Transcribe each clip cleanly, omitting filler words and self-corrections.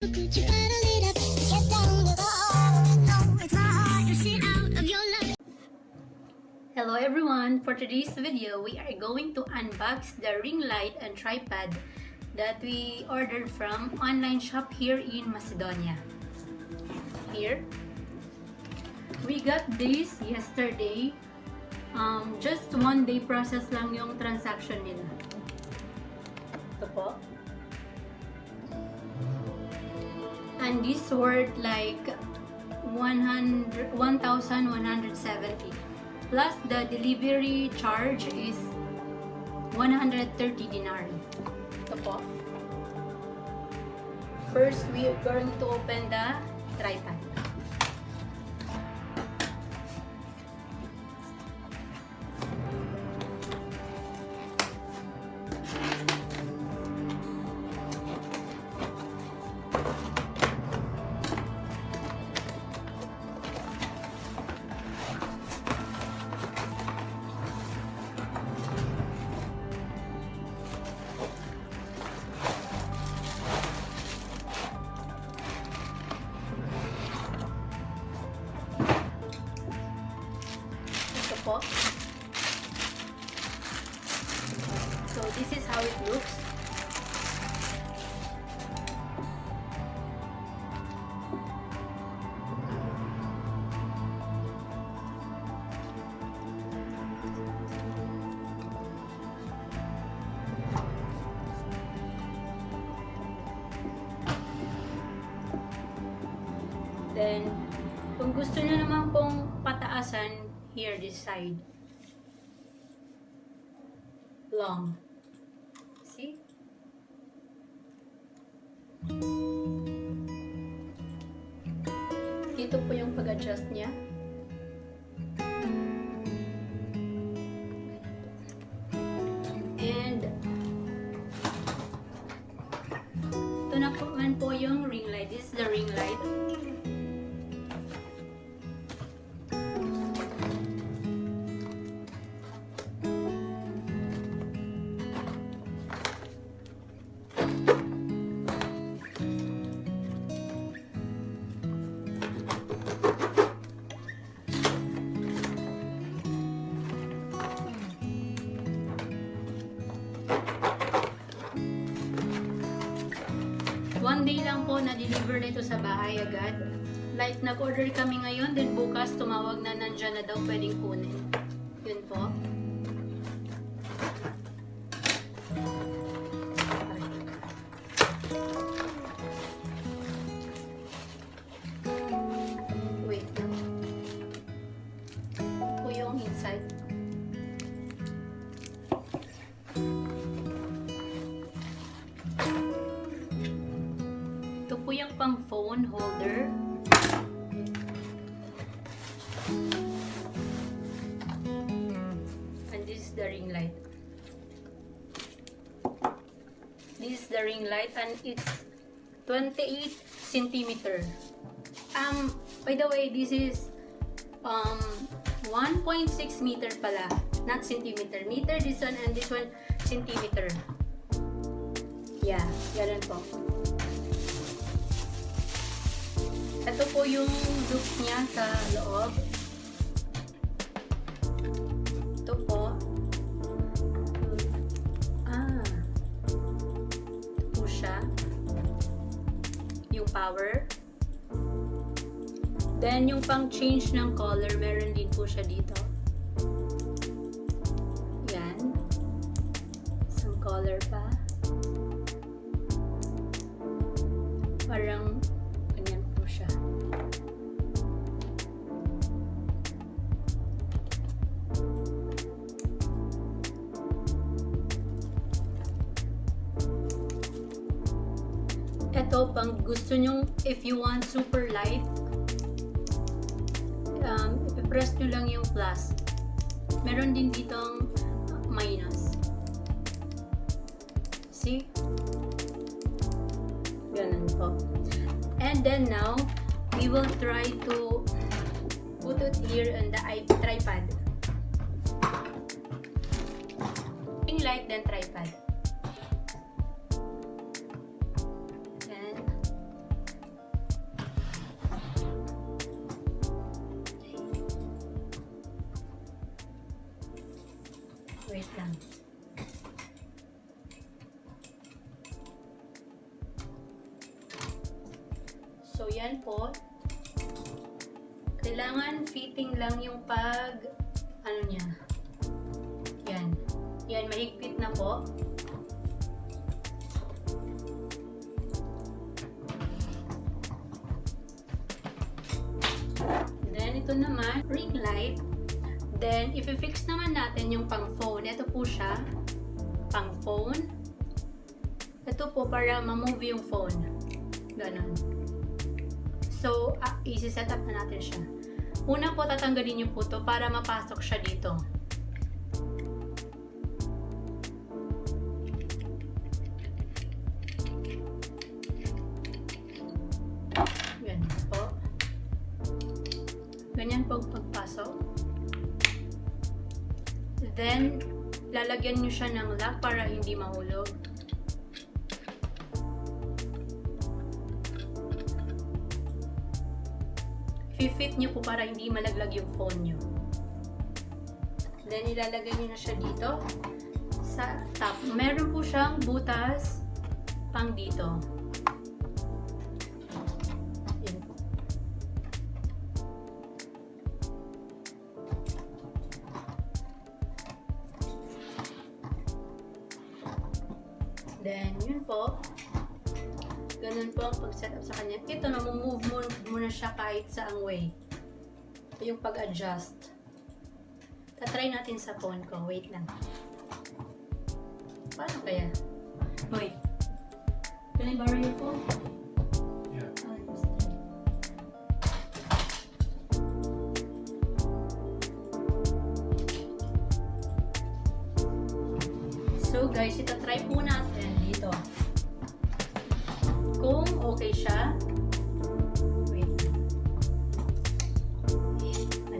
Hello everyone! For today's video, we are going to unbox the ring light and tripod that we ordered from ONLINEshop here in Macedonia. Here. We got this yesterday. Just 1 day process lang yung transaction nila. Ito po. And this worth like 1,170. Plus the delivery charge is 130 dinar. Ito po. First, we are going to open the tripod. So this is how it looks. Then, kung gusto nyo naman pong pataasan, here this side. Long. See? Dito po yung pag-adjust niya. And ito na po man po yung ring light. This is the ring light. One day lang po na-deliver na ito sa bahay agad. Like, nag-order kami ngayon, then bukas tumawag na nandyan na daw pwedeng kunin. Yun po. Wait lang. Ito po yung inside. Ito po yung pang phone holder. And this is the ring light. This is the ring light and it's 28 centimeter. By the way, this is 1.6 meter pala, not centimeter. Meter this one and this one centimeter. Yeah, ganun po. Ito po yung look niya sa loob. Ito po. Ito po siya. Yung power. Then, yung pang change ng color, meron din po siya dito. Yan. Isang color pa. Parang ganyan po siya. Ito, pang gusto nyong, if you want super light, ipipress nyo lang yung plus. Meron din ditong minus. See? Ganun po. And then now, we will try to put it here on the tripod. Ring light, then tripod. And So, yan po. Kailangan fitting lang yung ano niya. Yan. Yan, mahigpit na po. Then, ito naman, ring light. Then, i-fix naman natin yung pang phone. Ito po siya, pang phone. Ito po para ma-move yung phone. Ganon. So, isi-set up na natin siya. Una po, tatanggalin niyo po to para mapasok siya dito. Ganyan po. Ganyan po pagpasok. Then, lalagyan niyo siya ng lock para hindi mahulog. I-fit nyo po para hindi malaglag yung phone nyo. Then, ilalagay nyo na siya dito sa top. Meron po siyang butas pang dito. Yan po. Then, yun po. Ganun po ang pag-set up sa kanya. Ito, na-move mo na siya kahit saang way. Ito yung pag-adjust. Tatry natin sa phone ko. Wait lang. Paano kaya? Wait. Can I borrow your phone? Yeah. So guys, itatry po natin dito. Kung okay siya, wait.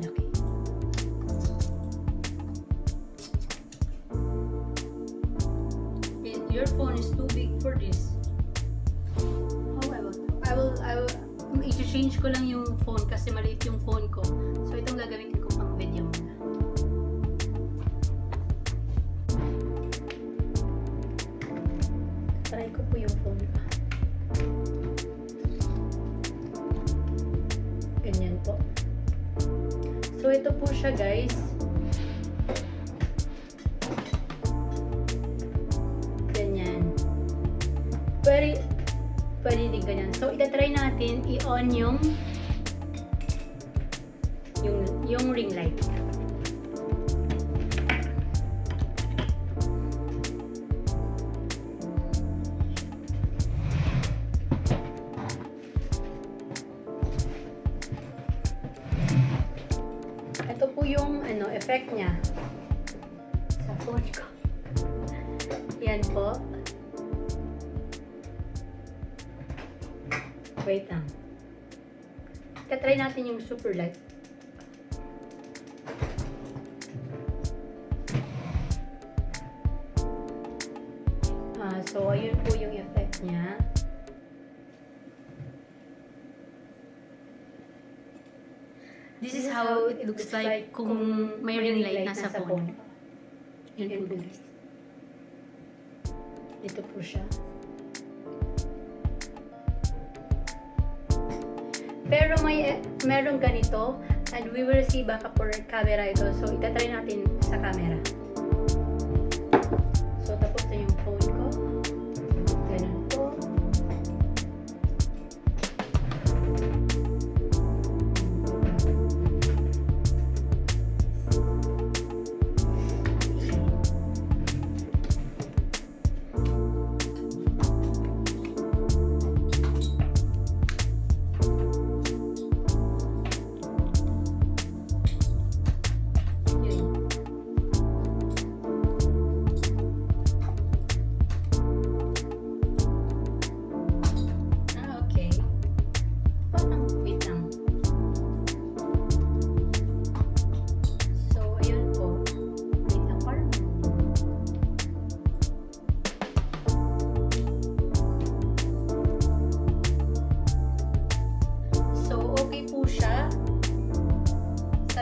Okay. Your phone is too big for this. How I will i-change ko lang yung phone kasi maliit yung phone ko. So itong gagamitin ko pang video muna. Try ko po yung phone ko. Ganyan po. So, ito po siya, guys. Ganyan. Pwede din ganyan. So, itatry natin i-on yung ring light. Ito po yung effect niya sa phone ko. Yan po. Wait lang. Try natin yung super light. So, ayun po yung effect niya. This is how it looks like kung may ring light nasa phone. Yun po guys. Dito po siya. Pero meron ganito and we will see backup for camera ito. So, itatry natin sa camera. So, tapos na yung phone ko. Ganun po.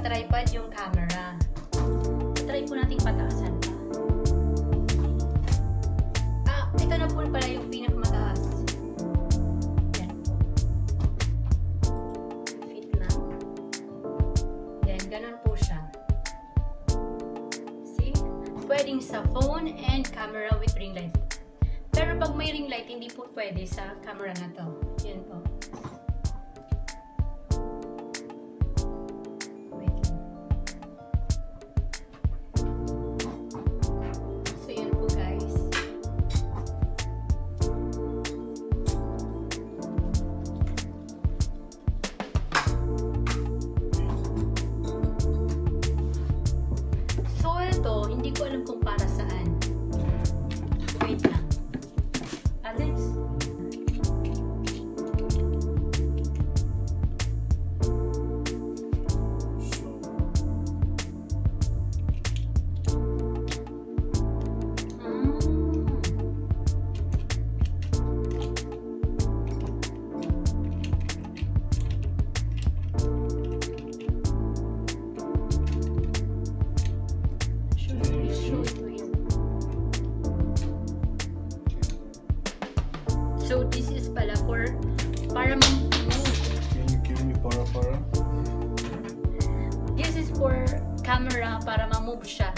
Tripod yung camera. Try po nating pataasan pa. Ito na po pala yung pinakamataas. Yan. sa phone and camera with ring light. Pero pag may ring light, hindi po pwede sa camera na to. Yan po. Wait lang. So yan po guys. So ito, hindi ko alam kung para saan. Wait lang. Alex? So this is pala for para mag-move. Can you give me para? This is for camera para ma-move siya.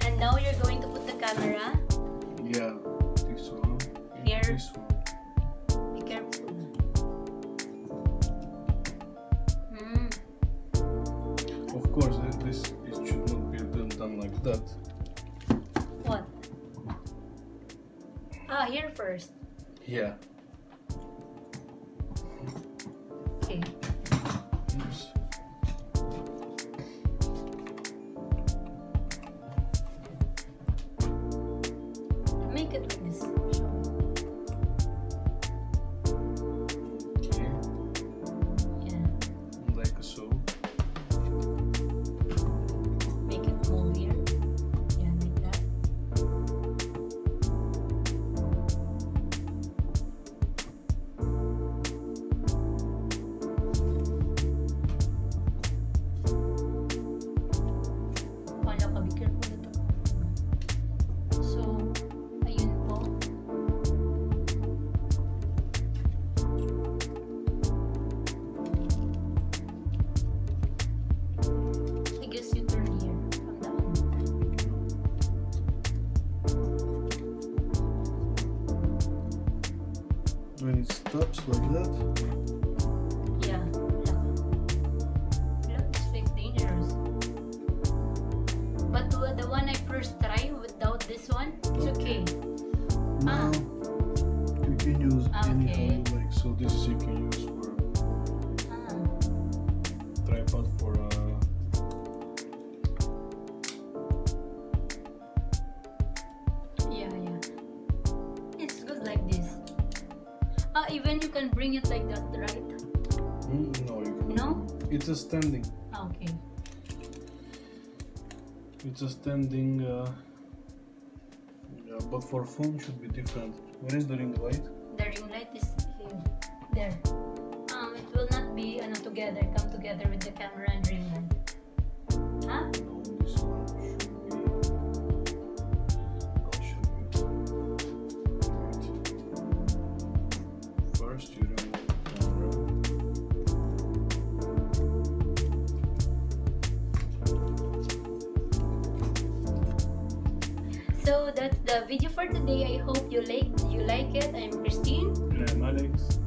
And now you're going to put the camera Yeah, this one. And Here. this one. Be careful. Of course, this it should not be done like that. What? Ah, here first. Yeah. Okay. Oops. Make it like this. Okay. Yeah. Like so. Make it move here. Yeah, like that. Wala ka, be careful ito. So, ayun po. I guess you turn here from the on. When it stops like that. Yeah, look, it's like dangerous. But the one I first tried without this one, it's okay. Now you can use Okay. anyhow you like. So this you can use for Ah, tripod for yeah. It's good like this. Even you can bring it like that, right? no, you can. No? It's a standing. Okay. It's a standing. Yeah, but for phone should be different. Where is the ring light? The ring light is here. There. It will not be together, come together with the camera and ring light. Huh? No, this one should be. I'll show you. Wait. First, you remove the camera. So that's the video for today. I hope you like it. I'm Christine. And I'm Alex.